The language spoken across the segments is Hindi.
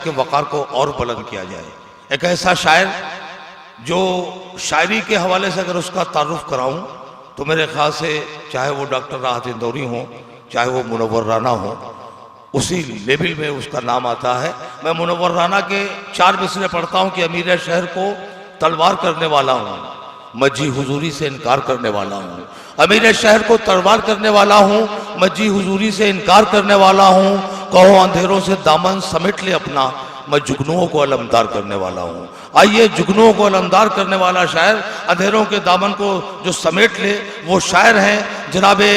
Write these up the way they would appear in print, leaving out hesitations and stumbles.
के वक़ार को और बुलंद किया जाए। एक ऐसा शायर जो शायरी के हवाले से अगर उसका तारुफ कराऊं तो मेरे ख्याल से चाहे वो डॉक्टर राहत इंदौरी हो, चाहे वो मुनव्वर राना हो, उसी लेवल में उसका नाम आता है। मैं मुनव्वर राना के 4 मिसरे पढ़ता हूँ कि अमीर शहर को तलवार करने वाला हूँ, मैं जी हुजूरी से इनकार करने वाला हूँ। अमीर शहर को तलवार करने वाला हूँ, मैं जी हुजूरी से इनकार करने वाला हूँ। कहो अंधेरों से दामन समेट ले अपना, मैं जुगनुओं को अलमदार करने वाला हूँ। आइए जुगनुओं को अलमदार करने वाला शायर, अंधेरों के दामन को जो समेट ले, वो शायर हैं जनाबे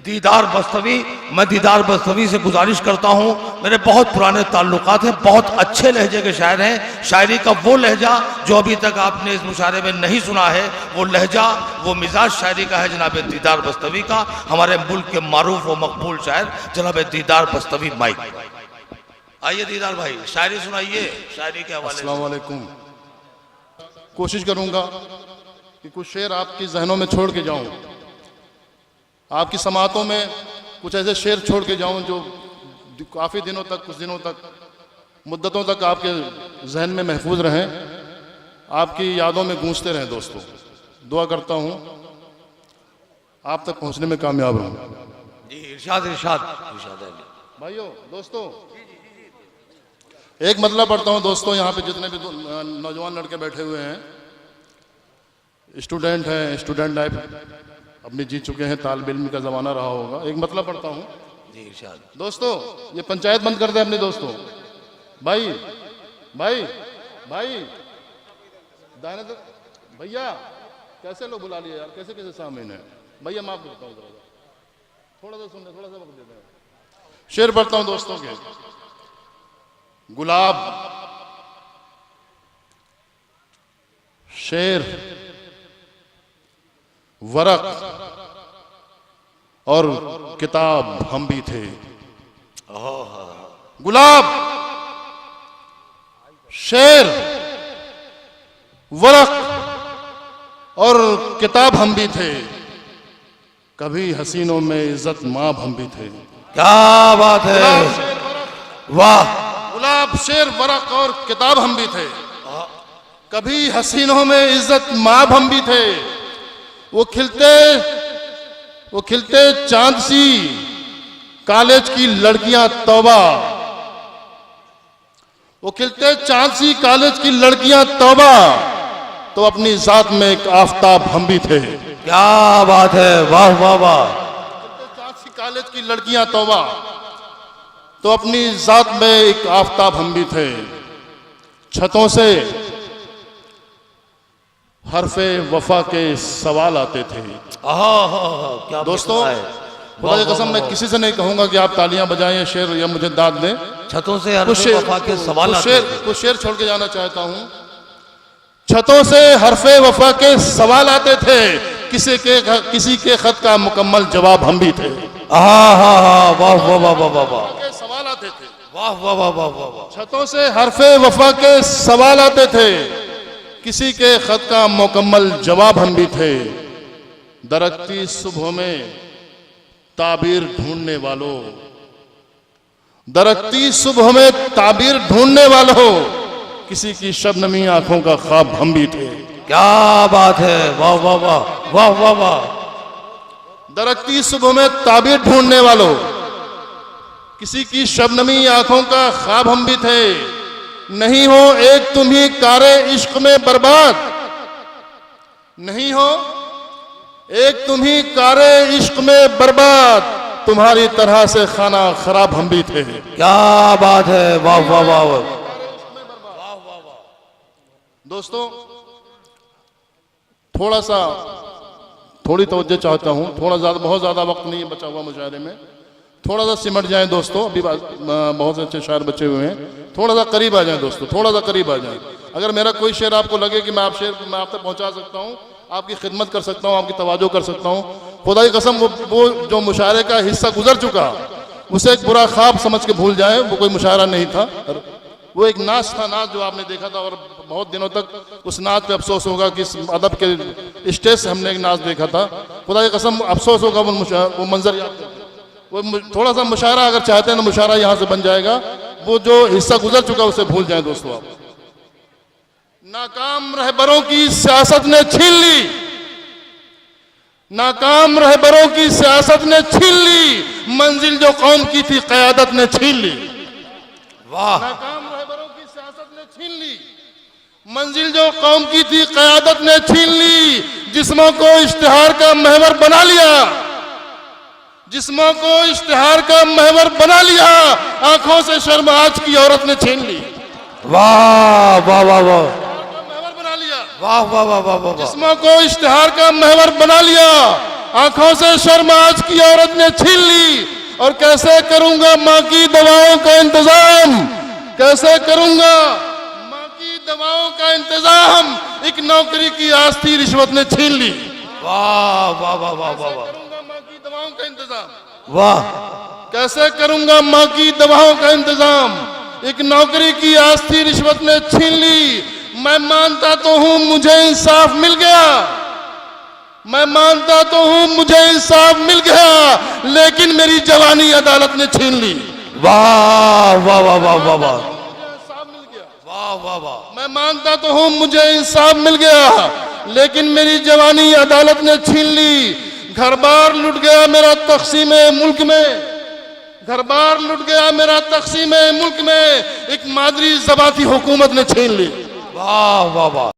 दीदार बस्तवी। मैं दीदार बस्तवी से गुजारिश करता हूँ, मेरे बहुत पुराने ताल्लुकात हैं, बहुत अच्छे लहजे के शायर हैं। शायरी का वो लहजा जो अभी तक आपने इस मुशारे में नहीं सुना है, वो लहजा, वो मिजाज शायरी का है जनाब दीदार बस्तवी का। हमारे मुल्क के मारूफ व मकबूल शायर जनाब दीदार बस्तवी माइक। आइए दीदार भाई शायरी सुनाइए, शायरी के हवाले। अस्सलाम वालेकुम। कोशिश करूंगा कि कुछ शेर आपकी जहनों में छोड़ के जाऊं, आपकी समातों में कुछ ऐसे शेर छोड़ के जाऊं जो काफ़ी दिनों तक, कुछ दिनों तक, मुद्दतों तक आपके जहन में महफूज रहें, आपकी यादों में गूंजते रहें। दोस्तों दुआ करता हूं आप तक पहुंचने में कामयाब रहूं। जी इरशाद इरशाद इरशाद भाइयों दोस्तों, एक मतलब पढ़ता हूं दोस्तों। यहाँ पे जितने भी नौजवान लड़के बैठे हुए हैं, स्टूडेंट हैं, स्टूडेंट लाइफ अपनी जी चुके हैं, तालिब इल्म का ज़माना रहा होगा। एक मतलब पढ़ता हूँ जी इरशाद। दोस्तों ये पंचायत बंद कर दे अपने दोस्तों। भाई भाई भाई दाने तो भैया कैसे लोग बुला लिए यार, कैसे कैसे सामीन है भैया, माफ करता हूँ, थोड़ा सा सुनने, थोड़ा सा वक्त देते हैं। शेर पढ़ता हूँ दोस्तों के। गुलाब, शेर, वरक और किताब हम भी थे। गुलाब, शेर, वरक और किताब हम भी थे, कभी हसीनों में इज्जत माब हम भी थे। क्या बात है, वाह। गुलाब, शेर, वरक और किताब हम भी थे, कभी हसीनों में इज्जत माब हम भी थे। वो खिलते चांद सी कॉलेज की लड़कियां तौबा, वो खिलते चांद सी कॉलेज की लड़कियां तौबा, तो अपनी जात में एक आफताब हम भी थे। क्या बात है, वाह वाह वाह। खिलते चांद सी कॉलेज की लड़कियां तौबा, तो अपनी जात में एक आफताब हम भी थे। छतों से हरफे वफा के सवाल आते थे। क्या दोस्तों खुदा की कसम मैं किसी से नहीं कहूंगा कि आप तालियां बजाएं शेर या मुझे दाद दें। छतों से हरफे वफा के सवाल आते थे। कुछ शेर छोड़ के जाना चाहता हूं। छतों से हरफे वफा के सवाल आते थे, किसी के खत का मुकम्मल जवाब हम भी थे। वाह वाह वाह वाह वाह वाह। सवाल आते थे, वाह वाह वाह वाह वाह। छतों से हरफे वफा के सवाल आते थे, किसी के खत का मुकम्मल जवाब हम भी थे। दरकती सुबह में ताबीर ढूंढने वालों, दरकती सुबह में ताबीर ढूंढने वालों, किसी की शबनमी आंखों का ख्वाब हम भी थे। क्या बात है, वाह वाह वाह वाह वाह वाह। दरकती सुबह में ताबीर ढूंढने वालों, किसी की शबनमी आंखों का ख्वाब हम भी थे। नहीं हो एक तुम ही कारे इश्क में बर्बाद, नहीं हो एक तुम ही कारे इश्क में बर्बाद, तुम्हारी तरह से खाना खराब हम भी थे। क्या बात है, वाह वाह वाह। दोस्तों थोड़ी तवज्जो चाहता हूं, थोड़ा ज्यादा, बहुत ज्यादा वक्त नहीं बचा हुआ मुशायरे में, थोड़ा सा सिमट जाएं दोस्तों। अभी बहुत से अच्छे शायर बचे हुए हैं, थोड़ा सा करीब आ जाएं दोस्तों, थोड़ा सा करीब आ जाएं। अगर मेरा कोई शेर आपको लगे कि मैं आप तक पहुंचा सकता हूं, आपकी खिदमत कर सकता हूं, आपकी तवज्जो कर सकता हूं, खुदा की कसम वो जो मुशायरे का हिस्सा गुजर चुका, उसे एक बुरा ख्वाब समझ के भूल जाए। वो कोई मुशायरा नहीं था, वो एक नाच था, नाच जो आपने देखा था, और बहुत दिनों तक उस नाच पे अफसोस होगा कि इस अदब के स्टेज से हमने एक नाच देखा था। खुदा की कसम अफसोस होगा वो मंजर याद करके। वो थोड़ा सा मुशायरा अगर चाहते हैं तो मुशायरा यहाँ से बन जाएगा। वो जो हिस्सा गुजर चुका उसे भूल जाएं दोस्तों आप। नाकाम रहबरों की सियासत ने छीन ली, नाकाम रहबरों की सियासत ने छीन ली, मंजिल जो कौम की थी क़यादत ने छीन ली। वाह, नाकाम रहबरों की सियासत ने छीन ली, मंजिल जो कौम की थी क़यादत ने छीन ली। जिस्मों को इश्तिहार का महवर बना लिया, जिस्मों को इश्तिहार का महवर बना लिया, आंखों से शर्म आज की औरत ने छीन ली। वाह वाह वाह वाह, महवर बना लिया, वाह वाह वाह वाह वाह, जिस्मों को इश्तिहार का महवर बना लिया, आंखों से शर्म आज की औरत ने छीन ली। और कैसे करूंगा माँ की दवाओं का इंतजाम, कैसे करूंगा माँ की दवाओं का इंतजाम, एक नौकरी की आस थी रिश्वत ने छीन ली। वाह वाह वाह वाह वाह वाह, करूंगा माँ की दवाओं का इंतजाम, वाह, कैसे करूंगा माँ की दवाओं का इंतजाम, एक नौकरी की आस थी रिश्वत ने छीन ली। मैं मानता तो हूं मुझे इंसाफ मिल गया, मैं मानता तो हूं मुझे इंसाफ मिल गया, लेकिन मेरी जवानी अदालत ने छीन ली। वाह वाह वाह वाह वाह वाह, इंसाफ मिल गया, वाह वाह वाह, मैं मानता तो हूं मुझे इंसाफ मिल गया, लेकिन मेरी जवानी अदालत ने छीन ली। घर बार लुट गया मेरा तक़सीम-ए मुल्क में, घर बार लुट गया मेरा तक़सीम-ए मुल्क में, एक मादरी ज़बाती हुकूमत ने छीन ली। वाह वाह वाह।